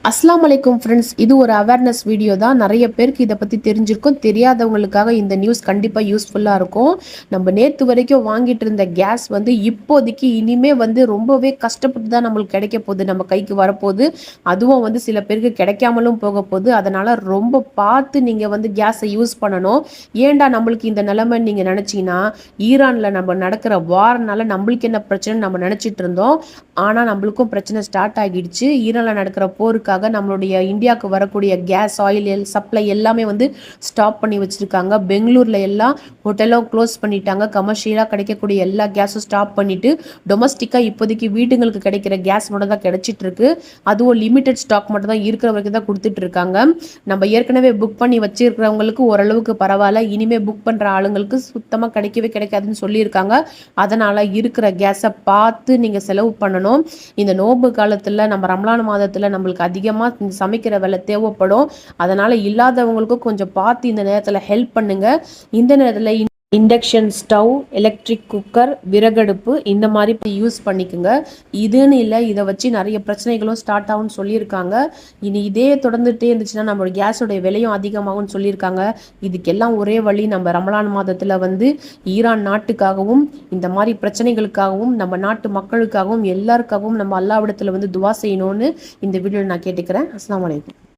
அஸ்லாம் வலைக்கும் ஃப்ரெண்ட்ஸ், இது ஒரு அவேர்னஸ் வீடியோ தான். நிறைய பேருக்கு இதை பற்றி தெரிஞ்சிருக்கும். தெரியாதவங்களுக்காக இந்த நியூஸ் கண்டிப்பாக யூஸ்ஃபுல்லாக இருக்கும். நம்ம நேற்று வரைக்கும் வாங்கிட்டு இருந்த கேஸ் இப்போதைக்கு இனிமே ரொம்பவே கஷ்டப்பட்டு தான் நம்மளுக்கு கிடைக்க போகுது, நம்ம கைக்கு வரப்போகுது. அதுவும் சில பேருக்கு கிடைக்காமலும் போக போகுது. அதனால் ரொம்ப பார்த்து நீங்கள் கேஸை யூஸ் பண்ணணும். ஏன்டா நம்மளுக்கு இந்த நிலைமை நீங்கள் நினச்சிங்கன்னா, ஈரானில் நம்ம நடக்கிற வார்னால நம்மளுக்கு என்ன பிரச்சனை நம்ம நினச்சிட்டு இருந்தோம். ஆனால் நம்மளுக்கும் பிரச்சனை ஸ்டார்ட் ஆகிடுச்சு. ஈரானில் நடக்கிற போருக்காக நம்மளுடைய இந்தியாவுக்கு வரக்கூடிய கேஸ் ஆயில் சப்ளை எல்லாமே ஸ்டாப் பண்ணி வச்சிருக்காங்க. பெங்களூர்ல எல்லாம் ஹோட்டலும் க்ளோஸ் பண்ணிட்டாங்க. கமர்ஷியலாக கிடைக்கக்கூடிய எல்லா கேஸும் ஸ்டாப் பண்ணிட்டு டொமஸ்டிக்காக இப்போதைக்கு வீடுங்களுக்கு கிடைக்கிற கேஸ் மட்டும் தான் கிடைச்சிட்டு இருக்கு. அதுவும் லிமிடெட் ஸ்டாக் மட்டும் தான் இருக்கிற வரைக்கும் தான் கொடுத்துட்டு இருக்காங்க. நம்ம ஏற்கனவே புக் பண்ணி வச்சிருக்கிறவங்களுக்கு ஓரளவுக்கு பரவாயில்ல. இனிமே புக் பண்ற ஆளுங்களுக்கு சுத்தமாக கிடைக்கவே கிடைக்காதுன்னு சொல்லியிருக்காங்க. அதனால இருக்கிற கேஸை பார்த்து நீங்க செலவு பண்ணணும். இந்த நோன்பு காலத்துல நம்ம ரமலான் மாதத்துல நம்மளுக்கு அதிகமாக சமைக்கிற வேலை தேவைப்படும். அதனால இல்லாதவங்களுக்கும் கொஞ்சம் பார்த்து இந்த நேரத்தில் ஹெல்ப் பண்ணுங்க. இந்த நேரத்தில் இண்டக்ஷன் ஸ்டவ், எலக்ட்ரிக் குக்கர், விறகடுப்பு இந்த மாதிரி யூஸ் பண்ணிக்கோங்க. இதுன்னு இல்லை, இதை வச்சு நிறைய பிரச்சனைகளும் ஸ்டார்ட் ஆகும்னு சொல்லியிருக்காங்க. இனி இதே தொடர்ந்துட்டே இருந்துச்சுன்னா நம்மளோட கேஸோடைய விலையும் அதிகமாகும்னு சொல்லியிருக்காங்க. இதுக்கெல்லாம் ஒரே வழி, நம்ம ரமலான் மாதத்தில் ஈரான் நாட்டுக்காகவும் இந்த மாதிரி பிரச்சனைகளுக்காகவும் நம்ம நாட்டு மக்களுக்காகவும் எல்லாருக்காகவும் நம்ம அல்லாஹ்விடத்தில் துவா செய்யணும்னு இந்த வீடியோவில் நான் கேட்டுக்கிறேன். அஸ்ஸலாமு அலைக்கும்.